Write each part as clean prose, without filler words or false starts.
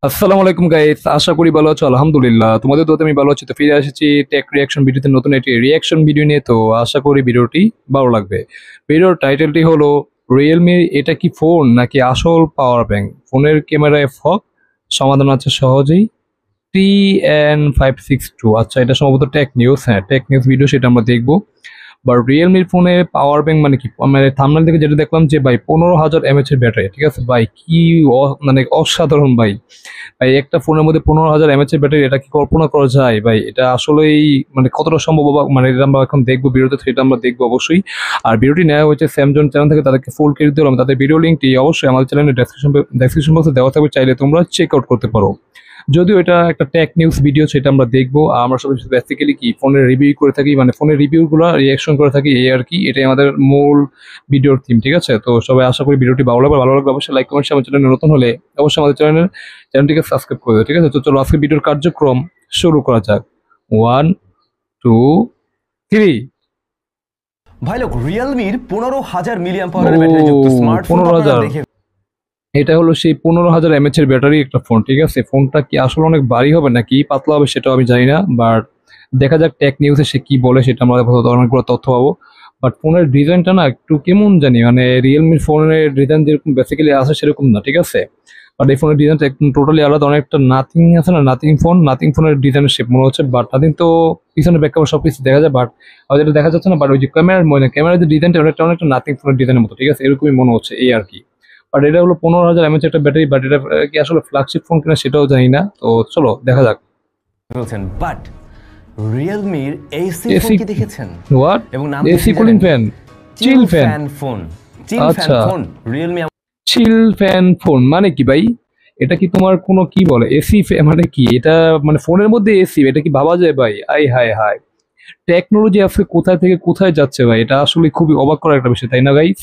আসসালামু আলাইকুম গাইস, আশা করি ভালো আছো। আলহামদুলিল্লাহ, তোমাদের তো আমি ভালো আছি। তো ফিরে এসেছি টেক রিয়াকশন ভিডিওতে, নতুন একটি রিয়াকশন ভিডিও নিয়ে। তো আশা করি ভিডিওটি ভালো লাগবে। ভিডিওর টাইটেলটি হলো রিয়েলমির এটা কি ফোন নাকি আসল পাওয়ার ব্যাংক, ফোনের ক্যামেরায় ফগ, সমাধান আছে সহজেই। TN562, আচ্ছা এটা সম্ভবত টেক নিউজ। হ্যাঁ, টেক নিউজ ভিডিও, সেটা আমরা দেখবো। বা রিয়েলমির ফোনে পাওয়ার ব্যাংক মানে কি, মানে থাম্বনেল থেকে যেটা দেখলাম যে ভাই 15,000 mAh এর ব্যাটারি, ঠিক আছে ভাই, কি মানে অসাধারণ ভাই। ভাই একটা ফোনের মধ্যে 15,000 mAh এর ব্যাটারি, এটা কি কল্পনা করা যায় ভাই? এটা আসলেই মানে কতটা সম্ভব, মানে এটা আমরা এখন দেখবো ভিডিওতে, সেটা আমরা দেখবো অবশ্যই। আর ভিডিওটি নেওয়া হয়েছে স্যামজন চ্যানেল থেকে, তাদেরকে ফুল ক্রেডিট দিলাম। তাদের ভিডিও লিঙ্কটি অবশ্যই আমাদের চ্যানেলের ডেসক্রিপশন বক্সে দেওয়া থাকবে, চাইলে তোমরা চেক আউট করতে পারো। যদিও এটা একটা টেক নিউজ ভিডিও, সেটা আমরা দেখবো। আর আমরা সবাই বেসিক্যালি কি ফোনের রিভিউ করে থাকি, মানে ফোনের রিভিউগুলো রিয়াকশন করে থাকি, এই আর কি। এটাই আমাদের মূল ভিডিওর থিম, ঠিক আছে? তো সবাই আশা করি ভিডিওটি ভালো লাগবে। ভালো লাগবে অবশ্যই লাইক কমেন্ট, আমার চ্যানেলে নতুন হলে অবশ্যই আমাদের চ্যানেলটিকে সাবস্ক্রাইব করে দেবে, ঠিক আছে? তো চলো আজকে ভিডিওর কার্যক্রম শুরু করা যাক। 1 2 3। ভাই লোক, রিয়েলমির 15,000 mAh ব্যাটারি যুক্ত স্মার্টফোন 15,000, দেখে এটা হলো সেই 15,000 mAh এর ব্যাটারি একটা ফোন, ঠিক আছে? ফোনটা কি আসলে অনেক ভারী হবে নাকি পাতলা হবে সেটাও আমি জানি না, বাট দেখা যাক টেক নিউজে সে কি বলে, সেটা আমরা অনেকগুলো তথ্য পাবো। বাট ফোনের ডিজাইনটা না একটু কেমন জানি, মানে রিয়েলমির ফোনের ডিজাইন যেরকম বেসিক্যালি আছে সেরকম না, ঠিক আছে? বাট এই ফোনের ডিজাইনটা একদম টোটালি আলাদা। অনেকটা নাথিং আছে না, নাথিং ফোনের ডিজাইনের শেপ মনে হচ্ছে। বাট নাথিং তো পিছনে ব্যাক সব কিছু দেখা যায়, বাট যেটা দেখা যাচ্ছে না। বাট ওই যে ক্যামেরার যে ডিজাইনটা, অনেকটা নাথিং ফোনের ডিজাইনের মতো, ঠিক আছে? এরকমই মনে হচ্ছে, এই আর কি। বাট এটা হলো 15,000 mAh একটা ব্যাটারি, বাট এটা কি আসলে ফ্ল্যাগশিপ ফোন কিনা সেটাও জানি না। তো চলো দেখা যাক। বলছেন, বাট রিয়েলমির এসি ফোন এসি, কি দেখেছেন? হোয়াট? এবং নাম এসি কুলিং ফ্যান, চিল ফ্যান। ফোন, চিল ফ্যান আচ্ছা, ফোন রিয়েলমি। চিল ফ্যান ফোন মানে কি ভাই? এটা কি তোমার কোনো কি বলে এসি মানে কি এটা? মানে ফোনের মধ্যে এসি, এটা কি ভাবা যায় ভাই? আই হায় হায়, টেকনোলজি আজকে কোথায় থেকে কোথায় যাচ্ছে ভাই! এটা আসলে খুবই অবাক করার একটা বিষয়, তাই না গাইস?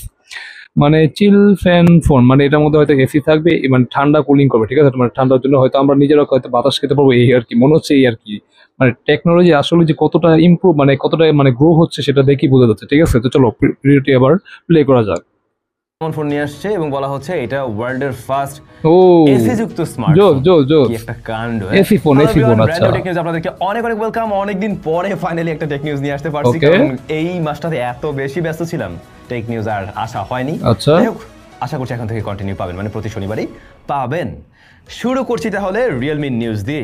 মানে চিল ফ্যান ফোন মানে এটার মধ্যে হয়তো এসি থাকবে, মানে ঠান্ডা কুলিং করবে, ঠিক আছে? মানে ঠান্ডার জন্য হয়তো আমরা নিজেরা হয়তো বাতাস খেতে পারবো, এই আর কি মনে হচ্ছে, এই আর কি। মানে টেকনোলজি আসলে যে কতটা ইমপ্রুভ, মানে কতটা মানে গ্রো হচ্ছে সেটা দেখি বোঝা যাচ্ছে, ঠিক আছে? তো চলো ভিডিওটি আবার প্লে করা যাক। এমন ফোন নিয়ে আসছে এবং বলা হচ্ছে এটা ওয়ার্ল্ডের ফার্স্ট ও, এসি যুক্ত জোস স্মার্টফোন। জোস জোস। কি একটা কাণ্ড! এসি ফোন, এসি ফোন, আচ্ছা। টেক নিউজ আপনাদেরকে অনেক অনেক ওয়েলকাম। অনেকদিন পরে ফাইনালি একটা টেক নিউজ নিয়ে আসতে পারছি, ওকে, কারণ এই মাসটাতে এত বেশি ব্যস্ত ছিলাম, টেক নিউজ আর আসা হয়নি। আচ্ছা। যাই হোক, আশা করছি এখন থেকে কন্টিনিউ পাবেন, মানে প্রতি শনিবারই পাবেন। শুরু করছি তাহলে রিয়েলমি নিউজ দিয়ে।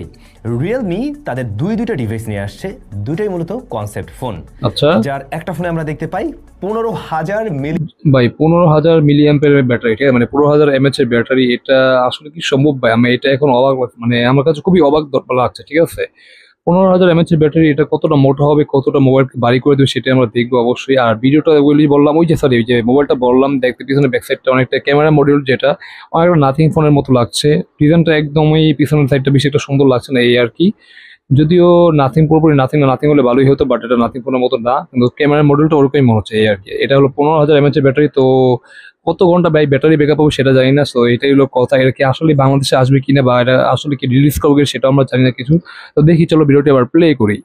রিয়েলমি তাদের দুইটা ডিভাইস নিয়ে আসছে, দুইটাই মূলত কনসেপ্ট ফোন। আচ্ছা, যার একটা ফোনে আমরা দেখতে পাই 15,000 ভাই 15,000 mAh ব্যাটারি, ঠিক আছে? মানে 15,000 mAh এর ব্যাটারি, এটা আসলে কি সম্ভব ভাই? আমি এটা এখন অবাক, মানে আমার কাছে খুবই অবাক লাগছে, ঠিক আছে? 15,000 mAh এর ব্যাটারি, এটা কতটা মোটা হবে, কতটা মোবাইল বাড়ি করে দেবে সেটা আমরা দেখবো অবশ্যই। আর ভিডিওটা ওইগুলি বললাম, ওই যে সরি, ওই যে মোবাইলটা বললাম দেখতে, পিছনে ব্যাক সাইডটা অনেকটা ক্যামেরা মডিউল, যেটা অনেকটা নাথিং ফোনের মতো লাগছে। ডিজাইনটা একদমই পিছনের সাইডটা বেশি একটা সুন্দর লাগছে না, এই আর কি। যদিও নাথিং পুরোপুরি নাথিং হলে ভালোই হতো, বাট এটা নাথিং ফোনের মতো না, কিন্তু ক্যামেরার মডেলটা ওরকমই মনে হচ্ছে, এই আর কি। এটা হলো 15,000 mAh এর ব্যাটারি। তো কত ঘন্টা ব্যাটারি ব্যাকআপ হবে সেটা জানি না। সো এটাই হলো কথা। এটা কি আসলে বাংলাদেশে আসবে কিনা, বা এটা আসলে কি রিলিজ করবে সেটা আমরা জানি না কিছু। তো দেখি, চলো ভিডিওটি আবার প্লে করি।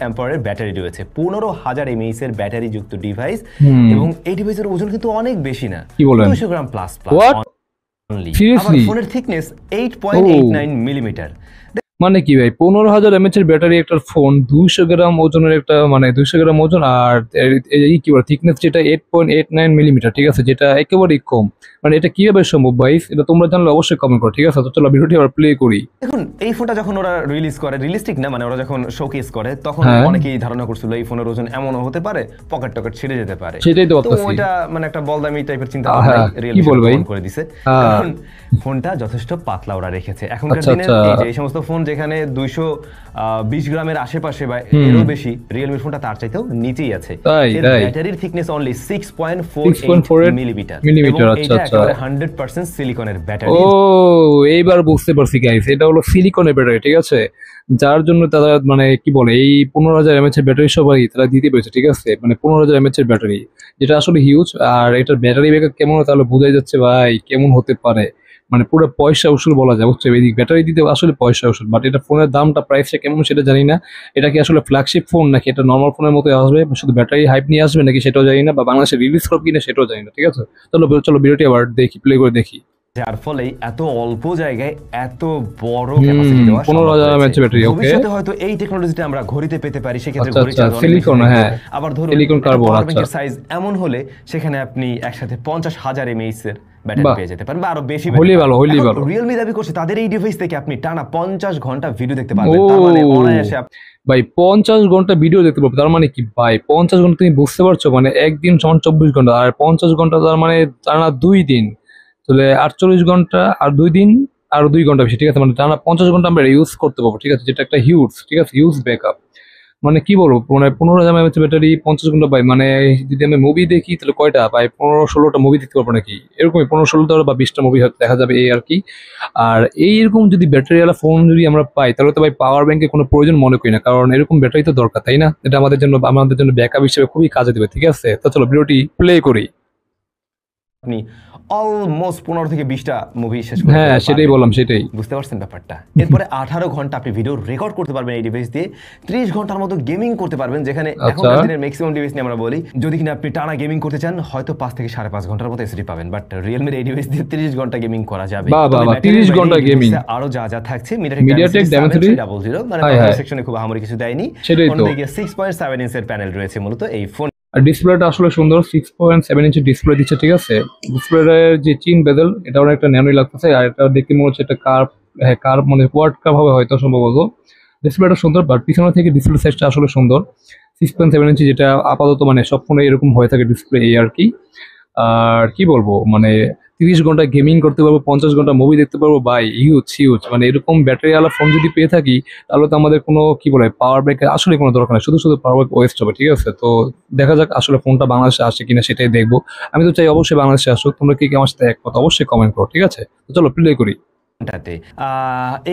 অ্যাম্পারের ব্যাটারি রয়েছে, 15,000 mAh এর ব্যাটারি যুক্ত ডিভাইস। এবং এই ডিভাইসের ওজন কিন্তু অনেক বেশি না, কি বলেন? 200 গ্রাম প্লাস হোয়াট, অনলি। আবার সিরিয়াসলি? ফোনের থিকনেস 8.89 মিলিমিটার। মানে কি ভাই, 15,000 mAh এর ব্যাটারি একটা ফোন, 200 গ্রাম ওজনের একটা, মানে 200 গ্রাম ওজন। আর এই কি বলে থিকনেস, যেটা 8.89 মিলিমিটার, ঠিক আছে? যেটা একেবারেই কম। মানে এটা কিভাবে সম্ভব ভাই? এটা তোমরা জানলে অবশ্যই কমেন্ট করো, ঠিক আছে? তো চলো ভিডিওটি আবার প্লে করি। দেখুন, এই ফোনটা যখন ওরা রিলিজ করে, রিলিস্টিক না, মানে ওরা যখন শোকেস করে, তখন হ্যাঁ, অনেকেই ধারণা করছিল এই ফোনের ওজন এমনও হতে পারে, পকেট টকেট ছিঁড়ে যেতে পারে। সেটাই তো তো ভাবতেছি। ওইটা মানে একটা বলদামি টাইপের চিন্তা হ্যাঁ, ভাবনা কি রিয়েলমি বল ভাই? করে দিছে। হ্যাঁ, কারণ ফোনটা যথেষ্ট পাতলা ওরা রেখেছে। এখনকার আচ্ছা দিনে আচ্ছা, এই সমস্ত ফোন যেখানে 220 গ্রামের আশেপাশে বা এরও বেশি, রিয়েলমির ফোনটা তার চাইতেও নিচেই আছে। তাই এর তাই ব্যাটারির থিকনেস অনলি 6.48 6.48 মিলিমিটার, এবং মিলিমিটার, আচ্ছা এটা আচ্ছা। একেবারে 100% সিলিকনের ব্যাটারি। ও, এইবার বুঝতে পারছি গাইস, এটা হলো সিলিকনের ব্যাটারি, ঠিক আছে? যার জন্য তারা মানে কি বলে এই 15,000 mAh এর ব্যাটারি সবাই তারা দিতে পেরেছে, ঠিক আছে? মানে 15,000 mAh এর ব্যাটারি, যেটা আসলে হিউজ। আর এটার ব্যাটারি ব্যাকআপ কেমন হয় তাহলে বোঝাই যাচ্ছে ভাই কেমন হতে পারে। মানে পুরো পয়সা উসুল বলা যায়, বুঝছো? এই ব্যাটারি দিতে আসলে পয়সা উসুল। বাট এটা ফোনের দামটা, প্রাইসটা কেমন সেটা জানি না। এটা কি আসলে ফ্ল্যাগশিপ ফোন নাকি এটা নর্মাল ফোনের মতো আসবে, শুধু ব্যাটারি হাইপ নিয়ে আসবে নাকি সেটাও জানি না, বা বাংলাদেশে রিলিজ করবে কিনা সেটাও জানি না, ঠিক আছে? চলো চলো ভিডিওটি আবার দেখি, প্লে করে দেখি। যার ফলে এত অল্প জায়গায় এত বড় ক্যাপাসিটি দেওয়া 15,000 mAh ব্যাটারি। ওকে, ভবিষ্যতে হয়তো এই টেকনোলজিটা আমরা ঘড়িতে পেতে পারি, সেক্ষেত্রে আচ্ছা ঘড়ি আচ্ছা, চার্জ অনেক বেশি সিলিকন, থাকবে। হ্যাঁ আবার ধরুন সিলিকন কার্বন। পাওয়ার আচ্ছা, ব্যাংকের সাইজ এমন হলে সেখানে আপনি একসাথে 50,000 mAh এর ব্যাটারি বাহ, পেয়ে যেতে পারেন বা আরো বেশি হলেই ভালো, হলেই ভালো। রিয়েলমি দাবি করছে তাদের এই ডিভাইস থেকে আপনি টানা 50 ঘন্টা ভিডিও দেখতে পারবেন। তার মানে অনায়াসে ভাই 50 ঘন্টা ভিডিও দেখতে পাবো, তার মানে কি ভাই 50 ঘন্টা তুমি বুঝতে পারছো, মানে একদিন সমান 24 ঘন্টা, আর 50 ঘন্টা তার মানে টানা 2 দিন, তাহলে 48 ঘন্টা আর 2 দিন আর 2 ঘন্টা বেশি, ঠিক আছে, মানে টানা 50 ঘন্টা আমরা ইউজ করতে পারবো, ঠিক আছে, যেটা একটা হিউজ, ঠিক আছে, হিউজ ব্যাকআপ। মানে কি বলবো, মানে 15,000 mAh ব্যাটারি 50 ঘন্টা পাই, মানে যদি আমি মুভি দেখি তাহলে কয়টা পাই, 15-16টা মুভি দেখতে পারবো নাকি, এরকমই 15-16টা বা 20টা মুভি হয়তো দেখা যাবে এই আর কি। আর এইরকম যদি ব্যাটারিওয়ালা ফোন যদি আমরা পাই তাহলে তো ভাই পাওয়ার ব্যাংকের কোনো প্রয়োজন মনে করি না, কারণ এরকম ব্যাটারি তো দরকার, তাই না? এটা আমাদের জন্য ব্যাকআপ হিসেবে খুবই কাজে দেবে, ঠিক আছে। তো চলো ভিডিওটি প্লে করি। আপনি অলমোস্ট 15 থেকে 20টা মুভি শেষ করতে হ্যাঁ সেটাই পারবেন। বললাম, সেটাই। বুঝতে পারছেন ব্যাপারটা? এরপরে 18 ঘন্টা আপনি ভিডিও রেকর্ড করতে পারবেন এই ডিভাইস দিয়ে, 30 ঘন্টার মতো গেমিং করতে পারবেন, যেখানে এখনকার দিনের ম্যাক্সিমাম ডিভাইস নিয়ে আমরা বলি যদি কিনা আপনি টানা গেমিং করতে চান হয়তো 5 থেকে 5.5 ঘন্টার মতো এসডি পাবেন, বাট রিয়েলমির এই ডিভাইস দিয়ে 30 ঘন্টা গেমিং করা যাবে। বাহ বাহ, 30 ঘন্টা গেমিং। আরো যা যা থাকছে MediaTek Dimensity 7300, মানে পাওয়ার সেকশনে খুব আহামরি কিছু দেয়নি। সেটাই তো। অন্যদিকে 6.7 ইঞ্চের প্যানেল রয়েছে মূলত এই ফোন। আর ডিসপ্লেটা আসলে সুন্দর, 6.7 ইঞ্চি ডিসপ্লে দিচ্ছে, ঠিক আছে। ডিসপ্লের যে চিন বেদল এটা অনেকটা ন্যানোই লাগতেছে, আর এটা দেখতে মনে হচ্ছে একটা কার্ভ, হ্যাঁ কার্ভ মানে কোয়াড কার্ভ হবে হয়তো সম্ভবত। ডিসপ্লেটা সুন্দর, বাট পিছনে থেকে ডিসপ্লে সাইজটা আসলে সুন্দর, 6.7 ইঞ্চি, যেটা আপাতত মানে সব ফোনে এরকম হয়ে থাকে ডিসপ্লে, এই আর কি। আর কি বলবো, মানে 30 ঘন্টা গেমিং করতে পারবো, 50 ঘন্টা মুভি দেখতে পারবো, বাই হিউজ হিউজ। মানে এরকম ব্যাটারিওয়ালা ফোন যদি পেয়ে থাকি তাহলে তো আমাদের কোনো কি বলে পাওয়ার ব্যাংকের আসলে কোনো দরকার নেই, শুধু শুধু পাওয়ার ব্যাংক ওয়েস্ট হবে, ঠিক আছে। তো দেখা যাক আসলে ফোনটা বাংলাদেশে আসে কিনা, সেটাই দেখবো। আমি তো চাই অবশ্যই বাংলাদেশে আসুক, তোমরা কি আমার সাথে একমত অবশ্যই কমেন্ট করো, ঠিক আছে। তো চলো প্লে করি।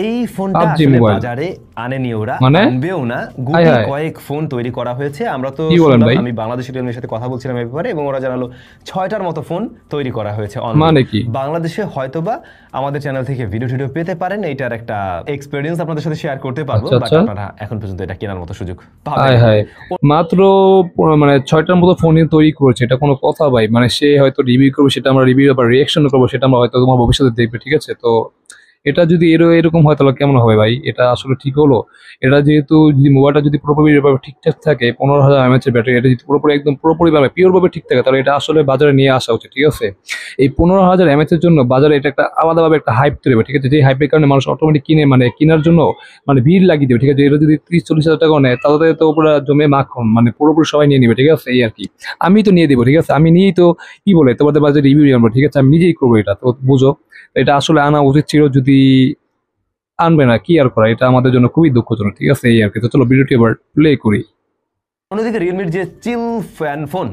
এই ফোনটা PUBG আসলে মোবাইল বাজারে আনেনি ওরা, মানে আনবেও না, গুটি কয়েক ফোন তৈরি করা হয়েছে। আমরা তো শুনলাম, আমি বাংলাদেশের রিয়েলমির সাথে কথা বলছিলাম এই ব্যাপারে, এবং ওরা জানালো 6টার মতো ফোন তৈরি করা হয়েছে মানে কি বাংলাদেশে। হয়তোবা আমাদের চ্যানেল থেকে ভিডিও পেতে পারেন, এইটার একটা এক্সপেরিয়েন্স আপনাদের সাথে শেয়ার করতে পারবো, বাট আপনারা এখন পর্যন্ত এটা কেনার মতো সুযোগ পাবেন না। মাত্র মানে 6টার মতো ফোন তৈরি করেছে, এটা কোনো কথা ভাই? মানে সে হয়তো রিভিউ করবে, সেটা আমরা রিভিউ বা রিঅ্যাকশন করবো, সেটা আমরা হয়তো তোমার ভবিষ্যতে দেখবে, ঠিক আছে। তো এটা যদি এরকম হয় তাহলে কেমন হবে ভাই? এটা আসলে ঠিক হলো? এটা যেহেতু যদি মোবাইলটা যদি পুরোপুরি ঠিকঠাক থাকে, 15,000 mAh ব্যাটারি, এটা যদি পুরোপুরি একদম পুরোপুরি ভাবে পিওর ভাবে ঠিক থাকে, তাহলে এটা আসলে বাজারে নিয়ে আসা উচিত, ঠিক আছে। এই 15,000 mAh এর জন্য বাজারে এটা একটা আলাদাভাবে একটা হাইপ তৈরি হবে, ঠিক আছে। যে হাইপের কারণে মানুষ অটোমেটিক কিনে, মানে কেনার জন্য মানে ভিড় লাগিয়ে দেবে, ঠিক আছে। এটা যদি 30-40 হাজার টাকা নেয় তাহলে তো পুরো জমে মাখন, মানে পুরোপুরি সবাই নিয়ে নিবে, ঠিক আছে, এই আর কি। আমি তো নিয়ে দেবো, ঠিক আছে, আমি নিয়েই তো কি বলে তোমাদের বাজারে রিভিউ আনবো, ঠিক আছে, আমি নিজেই করবো এটা, তো বুঝো। এটা আসলে আনা উচিত ছিল, যদি আনবে না কি আর করা, এটা আমাদের জন্য খুবই দুঃখজনক, ঠিক আছে, এই আর কি। তো চলো ভিডিওটি এবার প্লে করি। অন্যদিকে রিয়েলমির যে চিল ফ্যান ফোন,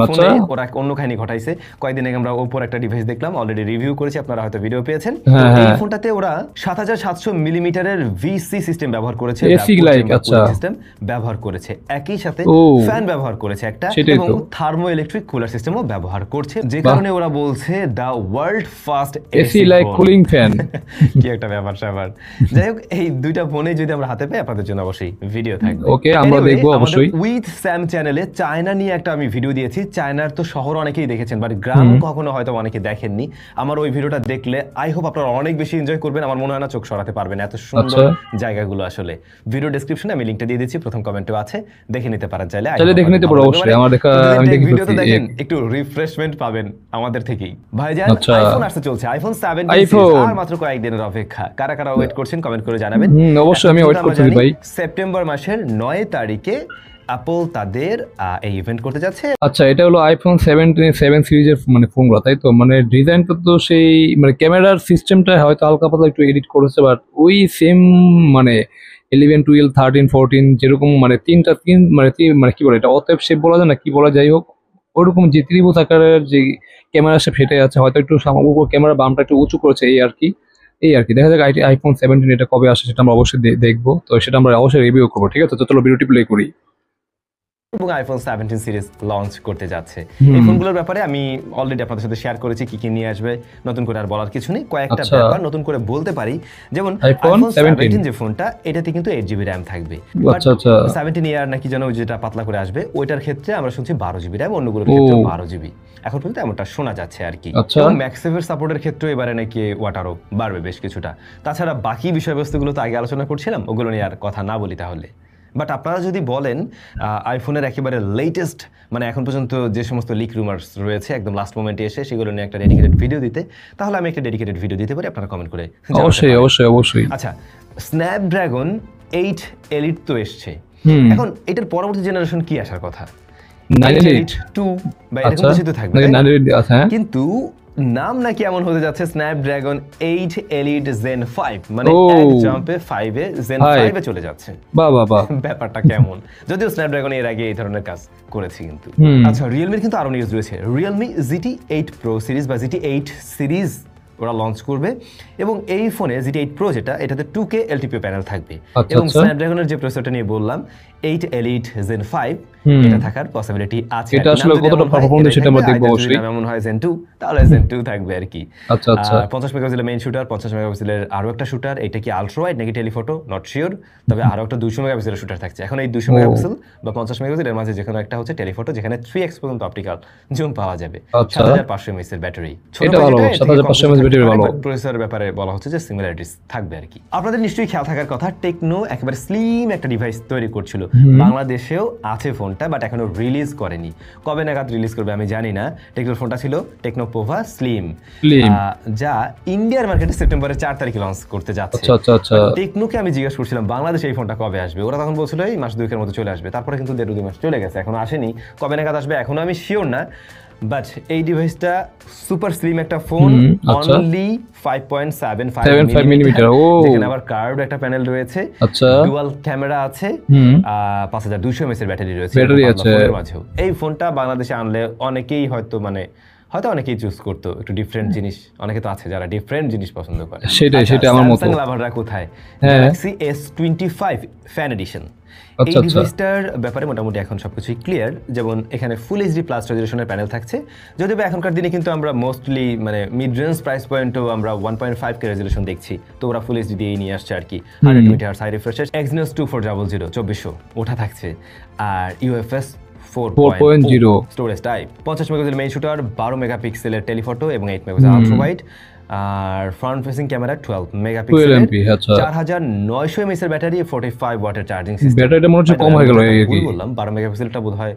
আচ্ছা, ওরা অন্য কাহিনী ঘটাইছে। কয়েকদিন আগে আমরা ওপোর একটা ডিভাইস দেখলাম, অলরেডি রিভিউ করেছি, আপনারা হয়তো ভিডিও পেয়েছেন। এই ফোনটাতে ওরা 7700 মিলিমিটারের ভিসি সিস্টেম ব্যবহার করেছে, সিস্টেম ব্যবহার করেছে, একই সাথে ফ্যান ব্যবহার করেছে একটা, এবং থার্মো ইলেকট্রিক কুলার সিস্টেমও ব্যবহার করছে, যে কারণে ওরা বলছে the world first AC like cooling fan. কি একটা ব্যাপার স্যাপার। যাই হোক, এই দুইটা ফোনে যদি আমরা হাতে পাই আপনাদের জন্য অবশ্যই ভিডিও থাকবে। ওকে, আমরা দেখবো অবশ্যই। উইথ স্যাম চ্যানেলে চায়না নিয়ে একটা আমি ভিডিও দিয়েছি। চায়নার তো শহর অনেকেই দেখেছেন, বাট গ্রাম কখনো হয়তো অনেকে দেখেননি। আমার ওই ভিডিওটা দেখলে আই হোপ আপনারা অনেক বেশি এনজয় করবেন। আমার মনে হয় না চোখ সরাতে পারবেন, এত সুন্দর জায়গাগুলো আসলে। ভিডিও ডেসক্রিপশনে আমি লিংকটা দিয়ে দিচ্ছি, প্রথম কমেন্টও আছে, দেখে নিতে পারেন চাইলে। দেখে নিতে পারো অবশ্যই, আমার দেখা আমি দেখি, ভিডিওতে দেখেন একটু রিফ্রেশমেন্ট পাবেন আমাদের থেকেই। ভাইজান আইফোন আসতে চলছে, আইফোন 7 আর মাত্র কয়েকদিনের অপেক্ষা। কারা কারা ওয়েট করছেন কমেন্ট করে জানাবেন। অবশ্যই আমি ওয়েট করছি ভাই। সেপ্টেম্বর মাসের 9 তারিখে অ্যাপল তাদের এই ইভেন্ট করতে যাচ্ছে। আচ্ছা, এটা হলো আইফোন 7 সিরিজের মানে ফোনগুলো, তাই তো? মানে ডিজাইনটা তো সেই, মানে ক্যামেরার সিস্টেমটা হয়তো হালকা পাতলা একটু এডিট করেছে, বাট ওই সেম মানে 11, 12, 13, 14 যেরকম, মানে মানে কি বলে এটা, অতএব শেপ বলা যায় না, কি বলা, যাই হোক ওরকম যে ত্রিভুজ আকারের যে ক্যামেরা শেপ সেটাই আছে, হয়তো একটু ক্যামেরা বামটা একটু উঁচু করেছে, এই আর কি। দেখা যাক আইফোন 17 এটা কবে আসে সেটা আমরা অবশ্যই দেখবো, তো সেটা আমরা অবশ্যই রিভিউ করবো, ঠিক আছে। তো চলো ভিডিওটি প্লে করি। এবং আইফোন 17 সিরিজ লঞ্চ করতে যাচ্ছে। এই ফোনগুলোর ব্যাপারে আমি অলরেডি আপনাদের সাথে শেয়ার করেছি কি কি নিয়ে আসবে, নতুন করে আর বলার কিছু নেই। কয়েকটা ব্যাপার নতুন করে বলতে পারি, যেমন আইফোন 17 যে ফোনটা এটাতে কিন্তু 8GB RAM থাকবে। আচ্ছা আচ্ছা 17 ইয়ার নাকি যেন যেটা পাতলা করে আসবে, ওইটার ক্ষেত্রে আমরা শুনছি 12GB RAM, অন্যগুলোর ক্ষেত্রে 12GB এখন পর্যন্ত এমনটা শোনা যাচ্ছে আর কি। এবং ম্যাক্সেভের সাপোর্টের ক্ষেত্রে এবারে নাকি ওয়াটারও বাড়বে বেশ কিছুটা। তাছাড়া বাকি বিষয়বস্তুগুলো তো আগে আলোচনা করছিলাম, ওগুলো নিয়ে আর কথা না বলি তাহলে। বাট আপনারা যদি বলেন আইফোনের একেবারে লেটেস্ট মানে এখন পর্যন্ত যে সমস্ত লিক রুমার্স রয়েছে একদম লাস্ট মোমেন্টে এসে সেগুলো নিয়ে একটা ডেডিকেটেড ভিডিও দিতে, তাহলে আমি একটা ডেডিকেটেড ভিডিও দিতে পারি, আপনারা কমেন্ট করে অবশ্যই অবশ্যই অবশ্যই। আচ্ছা, স্ন্যাপড্রাগন 8 এলিট তো এসছে, এখন এটার পরবর্তী জেনারেশন কি আসার কথা? 982 বা এরকম কিছু তো থাকবে, কিন্তু নাম নাকি এমন হতে যাচ্ছে স্ন্যাপড্রাগন 8 এলিট জেন 5, মানে এক জাম্পে 5 এ জেন 5 এ চলে যাচ্ছে। বাহ বাহ বাহ, ব্যাপারটা কেমন? যদিও স্ন্যাপড্রাগন এর আগে এই ধরনের কাজ করেছে কিন্তু। আচ্ছা, রিয়েলমির কিন্তু আরো নিউজ রয়েছে। রিয়েলমি GT8 Pro সিরিজ বা GT8 সিরিজ ওরা লঞ্চ করবে, এবং এই ফোনে GT8 Pro যেটা, এটাতে 2K LTPO প্যানেল থাকবে, এবং স্ন্যাপড্রাগনের যে প্রসেসরটা নিয়ে বললাম 8 এলিট জেন 5 এটা থাকার পসিবিলিটি আছে। এটা আসলে কতটা পারফরম্যান্স সেটা আমরা দেখব অবশ্যই। এমন হয় জেন 2, তাহলে জেন 2 থাকবে আর কি। আচ্ছা আচ্ছা 50 মেগাপিক্সেলের মেইন শুটার, 50 মেগাপিক্সেলের আরো একটা শুটার, এটা কি আলট্রা ওয়াইড নাকি টেলিফটো নট শিওর, তবে আরো একটা 200 মেগাপিক্সেলের শুটার থাকছে। এখন এই 200 মেগাপিক্সেল বা 50 মেগাপিক্সেলের মাঝে যেখানে একটা হচ্ছে টেলিফটো, যেখানে 3x পর্যন্ত অপটিক্যাল জুম পাওয়া যাবে। 7500 mAh এর ব্যাটারি, এটা ভালো, 7500 mAh ব্যাটারি ভালো। প্রসেসরের ব্যাপারে বলা হচ্ছে যে সিমিলারিটিস থাকবে আর কি। আপনাদের নিশ্চয়ই খেয়াল থাকার কথা, টেকনো একেবারে স্লিম একটা ডিভাইস তৈরি করছিল, বাংলাদেশেও আছে ফোনটা, বাট এখনো রিলিজ করেনি। কবে নাগাদ রিলিজ করবে আমি জানি না। টেকনোর ফোনটা ছিল টেকনো পোভা স্লিম, যা ইন্ডিয়ার মার্কেটে সেপ্টেম্বরের 4 তারিখে লঞ্চ করতে যাচ্ছে। আচ্ছা আচ্ছা টেকনোকে আমি জিজ্ঞেস করছিলাম বাংলাদেশে এই ফোনটা কবে আসবে, ওরা তখন বলছিল এই মাস 2 এর মধ্যে চলে আসবে। তারপরে কিন্তু 1.5-2 মাস চলে গেছে, এখনো আসেনি। কবে নাগাদ আসবে এখনো আমি শিওর না, বাট এই ডিভাইসটা সুপার স্লিম একটা ফোন, অনলি 5.75 মিলিমিটার, যেখানে আবার কার্ভ একটা প্যানেল রয়েছে, ডুয়াল ক্যামেরা আছে, 5200 mAh এর ব্যাটারি রয়েছে। এই ফোনটা বাংলাদেশে আনলে অনেকেই হয়তো অনেকেই চুজ করতো একটু ডিফারেন্ট জিনিস। অনেকে তো আছে যারা ডিফারেন্ট জিনিস পছন্দ করে, সেটা আমার মত। স্যামসাং লাভাররা কোথায়? গ্যালাক্সি S25 ফ্যান এডিশন, এই ডিভাইসটার ব্যাপারে মোটামুটি এখন সবকিছুই ক্লিয়ার। যেমন এখানে ফুল এইচডি প্লাস রেজোলিউশনের প্যানেল থাকছে, যদিও এখনকার দিনে কিন্তু আমরা মোস্টলি মানে মিড রেঞ্জ প্রাইস পয়েন্টও আমরা 1.5K রেজোলিউশন দেখছি, তো ওরা ফুল এইচডি দিয়েই নিয়ে আসছে আর কি। 120 Hz হাই রিফ্রেশ, Exynos 2400 2400 ওটা থাকছে, আর UFS 4.0 storage type, 50 megapixel main shooter, 12 মেগাপিক্সেলের টেলিফটো এবং 8 মেগাপিক্সেল আলট্রা ওয়াইড, আর front facing camera 12 megapixel, 4900 mAh এর ব্যাটারি, 45 ওয়াটের চার্জিং সিস্টেম। ব্যাটারিটা মনে হচ্ছে কম হয়ে গেল এই কি বললাম, 12 মেগাপিক্সেলটা বোধহয়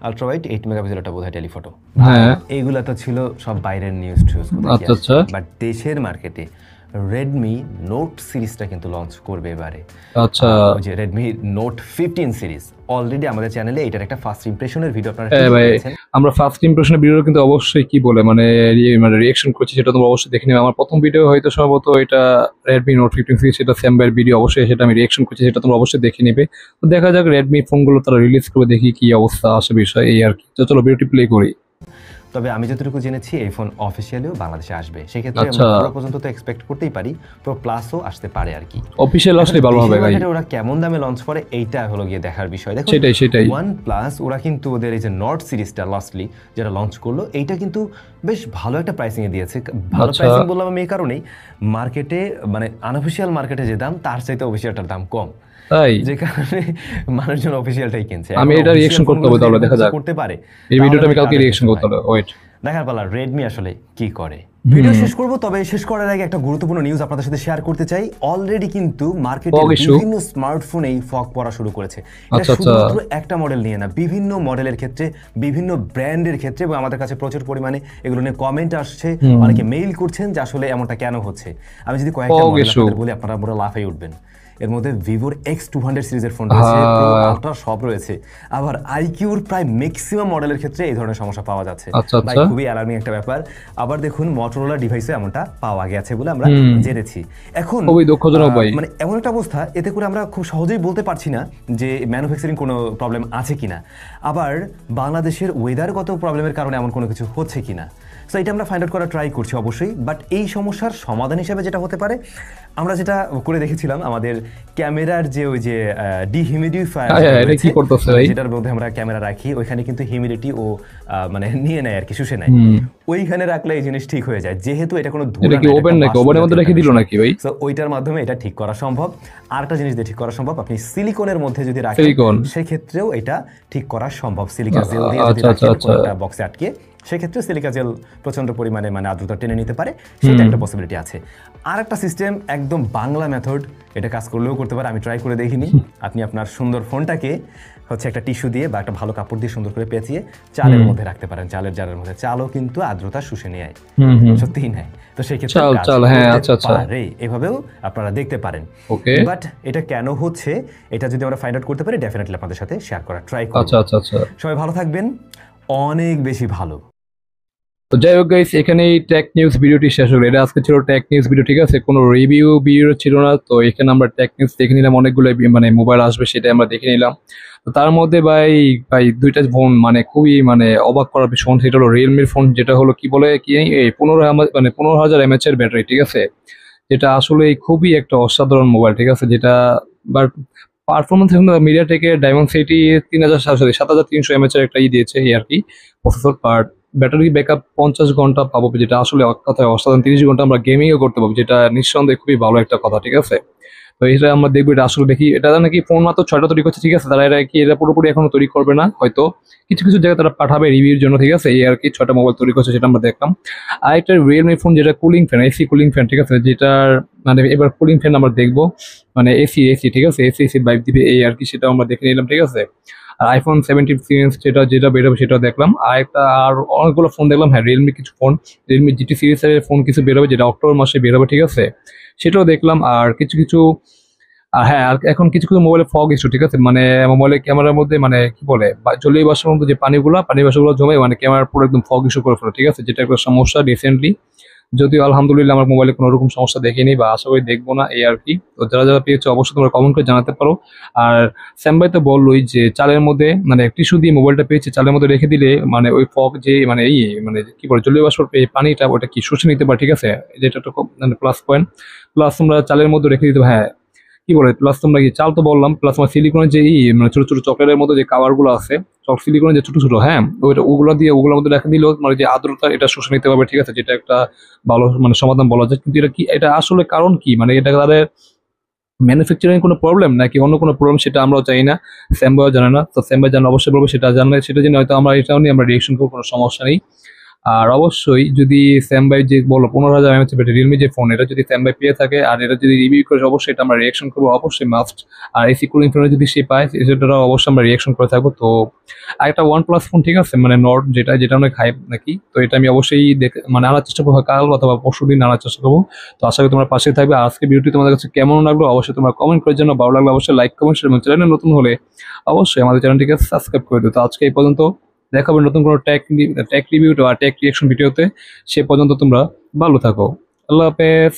আলট্রা ওয়াইড, 8 মেগাপিক্সেলটা বোধহয় টেলিফটো। হ্যাঁ, এইগুলা তো ছিল সব বাইরের নিউজ টিউজ। আচ্ছা আচ্ছা, বাট দেশের মার্কেটে Redmi Note সিরিজটা কিন্তু লঞ্চ করবে এবারে। আচ্ছা, ওই যে Redmi Note 15 সিরিজ, অলরেডি আমাদের চ্যানেলে এটার একটা ফার্স্ট ইমপ্রেশনের ভিডিও আপনারা দেখেছেন। আমরা ফার্স্ট ইমপ্রেশনের ভিডিও কিন্তু অবশ্যই কি বলে মানে রিঅ্যাকশন করছি, সেটা তোমরা অবশ্যই দেখে নেবে। আমার প্রথম ভিডিও হয়তো সম্ভবত এটা Redmi Note 15 সিরিজ, সেটা স্যাম ভাইয়ের ভিডিও, অবশ্যই সেটা আমি রিঅ্যাকশন করছি, সেটা তোমরা অবশ্যই দেখে নেবে। তো দেখা যাক Redmi ফোনগুলো তারা রিলিজ করে, দেখি কি অবস্থা আসে বিষয় এই আর কি। তো চলো ভিডিওটি প্লে করি। তবে আমি যতটুকু জেনেছি এই ফোন অফিশিয়ালিও বাংলাদেশে আসবে, সেক্ষেত্রে আমরা প্রো পর্যন্ত তো এক্সপেক্ট করতেই পারি, প্রো প্লাসও আসতে পারে আর কি। অফিশিয়াল আসলে ভালো হবে ভাই। ওরা কেমন দামে লঞ্চ করে এইটা হলো গিয়ে দেখার বিষয়। দেখো সেটাই OnePlus ওরা কিন্তু ওদের এই যে নট সিরিজটা লাস্টলি যেটা লঞ্চ করলো, এইটা কিন্তু বেশ ভালো একটা প্রাইসিং এ দিয়েছে। ভালো প্রাইসিং বললাম আমি এই কারণেই, মার্কেটে মানে আনঅফিশিয়াল মার্কেটে যে দাম তার চাইতে অফিশিয়ালটার দাম কম, তাই যে কারণে মানুষজন অফিশিয়ালটাই কিনছে। আমি এটা রিঅ্যাকশন করতে হবে, তাহলে দেখা যাক করতে পারে এই ভিডিওটা আমি কালকে রিঅ্যাকশন করতে হবে। ওয়েট দেখার পালা Redmi আসলে কি করে। ভিডিও শেষ করব, তবে শেষ করার আগে একটা গুরুত্বপূর্ণ নিউজ আপনাদের সাথে শেয়ার করতে চাই। অলরেডি কিন্তু মার্কেটে বিভিন্ন স্মার্টফোনেই ফগ পড়া শুরু করেছে। এটা শুধুমাত্র একটা মডেল নিয়ে না, বিভিন্ন মডেলের ক্ষেত্রে, বিভিন্ন ব্র্যান্ডের ক্ষেত্রে, এবং আমাদের কাছে প্রচুর পরিমাণে এগুলো নিয়ে কমেন্ট আসছে, অনেকে মেইল করছেন যে আসলে এমনটা কেন হচ্ছে। আমি যদি কয়েকটা মডেল আপনাদের বলি, আপনারা পুরো লাফাই উঠবেন। এর মধ্যে ভিভোর X200 সিরিজের ফোন রয়েছে, আলট্রা সব রয়েছে, আবার আইকিউর প্রায় ম্যাক্সিমাম মডেলের ক্ষেত্রে এই ধরনের সমস্যা পাওয়া যাচ্ছে। ভাই খুবই অ্যালার্মিং একটা ব্যাপার। আবার দেখুন মটোরোলা ডিভাইসে এমনটা পাওয়া গেছে বলে আমরা জেনেছি। এখন মানে এমন একটা অবস্থা, এতে করে আমরা খুব সহজেই বলতে পারছি না যে ম্যানুফ্যাকচারিং কোনো প্রবলেম আছে কিনা, আবার বাংলাদেশের ওয়েদারগত প্রবলেমের কারণে এমন কোনো কিছু হচ্ছে কিনা। সো এটা আমরা ফাইন্ড আউট করা ট্রাই করছি অবশ্যই, বাট এই সমস্যার সমাধান হিসেবে যেটা হতে পারে, আমরা যেটা করে দেখেছিলাম আমাদের ক্যামেরার যে ওই যে ডিহিউমিডিফায়ার যেটার মধ্যে আমরা ক্যামেরা রাখি, ওইখানে কিন্তু হিউমিডিটি ও মানে নিয়ে নেয় আর কি, শুষে নেয়। ওইখানে রাখলে এই জিনিস ঠিক হয়ে যায়, যেহেতু এটা কোনো ধুলা নাকি ওভেন নাকি ওভেনের মধ্যে রেখে দিল নাকি ভাই, সো ওইটার মাধ্যমে এটা ঠিক করা সম্ভব। আরেকটা জিনিস দিয়ে ঠিক করা সম্ভব, আপনি সিলিকনের মধ্যে যদি রাখেন সেই ক্ষেত্রেও এটা ঠিক করা সম্ভব। সিলিকা জেল দিয়ে যদি রাখেন একটা বক্সে আটকে, সেক্ষেত্রে সিলিকা জেল প্রচন্ড পরিমাণে মানে আর্দ্রতা টেনে নিতে পারে, সেটা একটা পসিবিলিটি আছে। আর একটা সিস্টেম একদম বাংলা মেথড, এটা কাজ করলেও করতে পারে, আমি ট্রাই করে দেখিনি। আপনি আপনার সুন্দর ফোনটাকে হচ্ছে একটা টিস্যু দিয়ে বা একটা ভালো কাপড় দিয়ে সুন্দর করে পেঁচিয়ে চালের মধ্যে রাখতে পারেন, চালের জারের মধ্যে। চালও কিন্তু আর্দ্রতা শুষে নেয়, সত্যিই নেয়। তো সেই ক্ষেত্রে এভাবেও আপনারা দেখতে পারেন। বাট এটা কেন হচ্ছে, এটা যদি আমরা ফাইন্ড আউট করতে পারি, ডেফিনেটলি আপনাদের সাথে শেয়ার করা ট্রাই করব। সবাই ভালো থাকবেন, অনেক বেশি ভালো। তো যাই হোক গাইস, এখানেই টেক নিউজ ভিডিওটি শেষ হলো। এটা আজকে ছিল টেক নিউজ ভিডিও, ঠিক আছে, কোনো রিভিউ ভিডিও ছিল না। তো এখানে আমরা টেক নিউজ দেখে নিলাম, অনেকগুলো মানে মোবাইল আসবে সেটা আমরা দেখে নিলাম। তো তার মধ্যে ভাই দুইটা ফোন মানে খুবই মানে অবাক করার ফোন, সেটা হলো রিয়েলমির ফোন, যেটা হলো কি বলে কি এই 15,000 mAh এর ব্যাটারি, ঠিক আছে, যেটা আসলে খুবই একটা অসাধারণ মোবাইল, ঠিক আছে, যেটা বাট পারফরমেন্স মিডিয়াটেকের ডায়মন্ডসিটি 7,300 mAh এর একটা দিয়েছে এই আর কি প্রসেসর। বাট ব্যাটারি ব্যাকআপ 50 ঘন্টা পাবো, যেটা আসলে কথায় অসাধারণ। 30 ঘন্টা আমরা গেমিংও করতে পারবো, যেটা নিঃসন্দেহে খুবই ভালো একটা কথা, ঠিক আছে। তো এটা আমরা দেখবো, এটা আসলে দেখি। এটা নাকি ফোন মাত্র 6টা তৈরি করছে, ঠিক আছে, তারা এটা পুরোপুরি এখনো তৈরি করবে না, হয়তো কিছু কিছু জায়গায় তারা পাঠাবে রিভিউর জন্য, ঠিক আছে, এই আর কি 6টা মোবাইল তৈরি করছে, সেটা আমরা দেখলাম। আর একটা রিয়েলমি ফোন, যেটা cooling fan, AC cooling fan, ঠিক আছে, যেটার মানে এবার কুলিং ফ্যান আমরা দেখবো, মানে এসি, ঠিক আছে, এসি ভাইব দিবে এই আর কি, সেটাও আমরা দেখে নিলাম, ঠিক আছে। আর আইফোন 17 সিরিজ যেটা বেরোবে সেটাও দেখলাম। আর অনেকগুলো ফোন দেখলাম, হ্যাঁ, রিয়েলমি কিছু ফোন, রিয়েলমি জিটি সিরিজের ফোন কিছু বেরোবে, যেটা অক্টোবর মাসে বেরোবে, ঠিক আছে, সেটাও দেখলাম। আর কিছু হ্যাঁ, আর এখন কিছু মোবাইলে ফগ ইস্যু, ঠিক আছে, মানে মোবাইলের ক্যামেরার মধ্যে মানে কি বলে জলীয় বাষ্পের মধ্যে যে পানি বাষ্পগুলো জমে মানে ক্যামেরার পুরো একদম ফগ ইস্যু করে ফেলে, ঠিক আছে, যেটা একটা সমস্যা রিসেন্টলি। যদিও আলহামদুলিল্লাহ আমার মোবাইলে কোনো রকম সমস্যা দেখিনি বা আশা করি দেখবো না, এই আর কি। তো যারা পেয়েছে অবশ্যই তোমরা কমেন্ট করে জানাতে পারো। আর স্যাম ভাই তো বললোই যে চালের মধ্যে মানে টিস্যু দিয়ে মোবাইলটা পেয়েছে, চালের মধ্যে রেখে দিলে মানে ওই ফগ যে মানে মানে কি বলে জলীয় বাষ্প পানিটা ওটা কি শুষে নিতে পারে, ঠিক আছে, যেটা একটা খুব মানে প্লাস পয়েন্ট। প্লাস তোমরা চালের মধ্যে রেখে দিতে, হ্যাঁ কি বলে, প্লাস তোমরা কি চাল তো বললাম, প্লাস তোমার সিলিকনের যে মানে ছোট ছোট চকলেটের মধ্যে যে কাভার গুলো আছে, সিলিকনের যে ছোট ছোট, হ্যাঁ, ওগুলোর মধ্যে রেখে দিলেও মানে যে আর্দ্রতা এটা শুষে নিতে পারবে, ঠিক আছে, যেটা একটা ভালো মানে সমাধান বলা যায়। কিন্তু এটা আসলে কারণ কি, মানে এটা তাদের ম্যানুফ্যাকচারিং কোনো প্রবলেম নাকি অন্য কোনো প্রবলেম, সেটা আমরাও জানি না, স্যাম ভাইও জানে না। তো স্যাম ভাই জানা অবশ্যই বলবো, সেটা জানলে সেটা জেনে হয়তো আমরা এটাও নিয়ে আমরা রিয়েকশন করবো, কোনো সমস্যা নেই। আর অবশ্যই যদি স্যাম ভাই যে বলো 15,000 mAh ব্যাটারি রিয়েলমি যে ফোন, এটা যদি স্যাম ভাই পেয়ে থাকে আর এটা যদি রিভিউ করে, অবশ্যই এটা আমরা রিয়েকশন করবো, অবশ্যই মাস্ট। আর এসি কুলিং ফোনে যদি সে পায় সেটাও অবশ্যই আমরা রিয়েকশন করে থাকবো। তো আরেকটা OnePlus ফোন, ঠিক আছে, মানে নট, যেটা অনেক হাইপ নাকি, তো এটা আমি অবশ্যই মানে আনার চেষ্টা করবো, কাল অথবা পরশু দিন আনার চেষ্টা করবো। তো আশা করি তোমরা পাশে থাকবে। আজকে ভিডিওটি তোমাদের কাছে কেমন লাগলো অবশ্যই তোমরা কমেন্ট করার জন্য, ভালো লাগলো অবশ্যই লাইক কমেন্ট এবং চ্যানেলে নতুন হলে অবশ্যই আমাদের চ্যানেলটিকে সাবস্ক্রাইব করে দিও। তো আজকে এই পর্যন্ত, দেখা হবে নতুন কোনো টেক রিভিউ বা টেক রিয়েকশন ভিডিওতে। সে পর্যন্ত তোমরা ভালো থাকো, আল্লাহ হাফেজ।